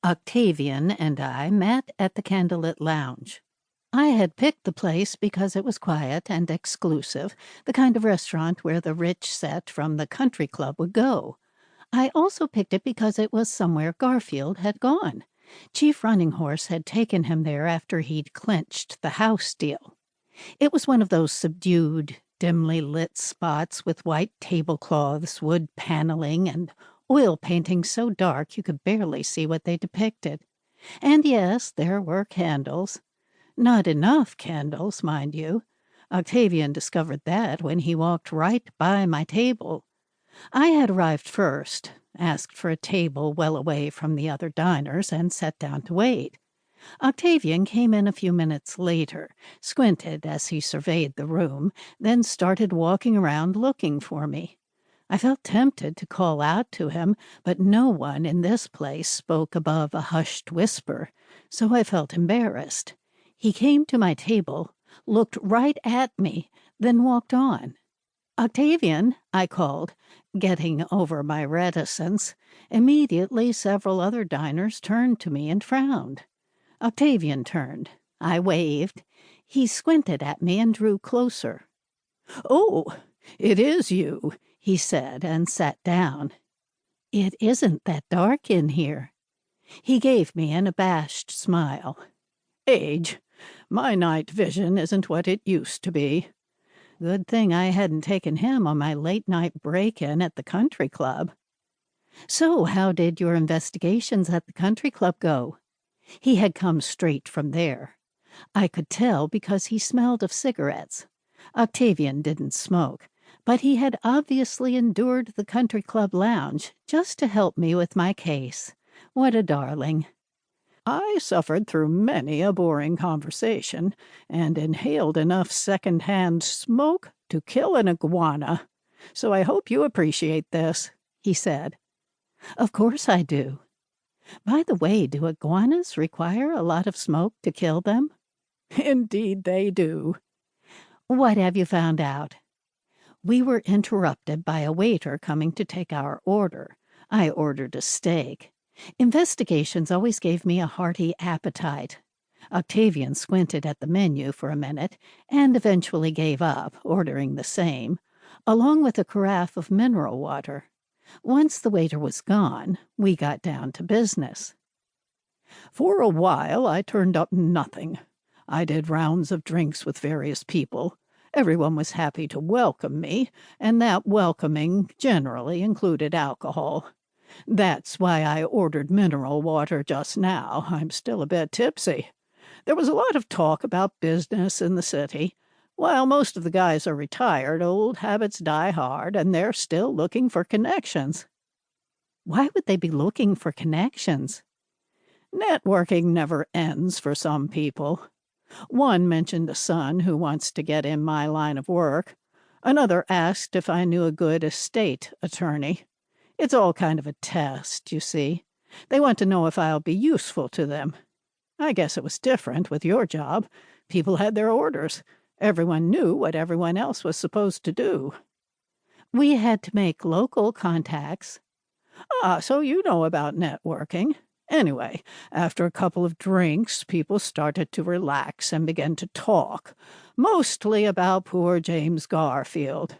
Octavian and I met at the Candlelit Lounge. I had picked the place because it was quiet and exclusive, the kind of restaurant where the rich set from the country club would go. I also picked it because it was somewhere Garfield had gone. Chief Running Horse had taken him there after he'd clinched the house deal. It was one of those subdued, dimly lit spots with white tablecloths, wood paneling, and oil paintings so dark you could barely see what they depicted. And yes, there were candles. Not enough candles, mind you. Octavian discovered that when he walked right by my table. I had arrived first, asked for a table well away from the other diners, and sat down to wait. Octavian came in a few minutes later, squinted as he surveyed the room, then started walking around looking for me. I felt tempted to call out to him, but no one in this place spoke above a hushed whisper, so I felt embarrassed. He came to my table, looked right at me, then walked on. "Octavian," I called, getting over my reticence. Immediately several other diners turned to me and frowned. Octavian turned. I waved. He squinted at me and drew closer. "Oh, it is you," he said, and sat down. "It isn't that dark in here." He gave me an abashed smile. "Age. My night vision isn't what it used to be." Good thing I hadn't taken him on my late-night break-in at the country club. "So how did your investigations at the country club go?" He had come straight from there. I could tell because he smelled of cigarettes. Octavian didn't smoke, but he had obviously endured the country club lounge just to help me with my case. What a darling. "I suffered through many a boring conversation and inhaled enough second-hand smoke to kill an iguana. So I hope you appreciate this," he said. "Of course I do. By the way, do iguanas require a lot of smoke to kill them?" "Indeed they do." "What have you found out?" We were interrupted by a waiter coming to take our order. I ordered a steak. Investigations always gave me a hearty appetite. Octavian squinted at the menu for a minute and eventually gave up, ordering the same, along with a carafe of mineral water. Once the waiter was gone, we got down to business. "For a while I turned up nothing. I did rounds of drinks with various people. Everyone was happy to welcome me, and that welcoming generally included alcohol. That's why I ordered mineral water just now. I'm still a bit tipsy. There was a lot of talk about business in the city. While most of the guys are retired, old habits die hard, and they're still looking for connections." "Why would they be looking for connections?" "Networking never ends for some people. One mentioned a son who wants to get in my line of work. Another asked if I knew a good estate attorney. It's all kind of a test, you see. They want to know if I'll be useful to them. I guess it was different with your job. People had their orders. Everyone knew what everyone else was supposed to do." "We had to make local contacts." "Ah, so you know about networking. Anyway, after a couple of drinks, people started to relax and began to talk, mostly about poor James Garfield.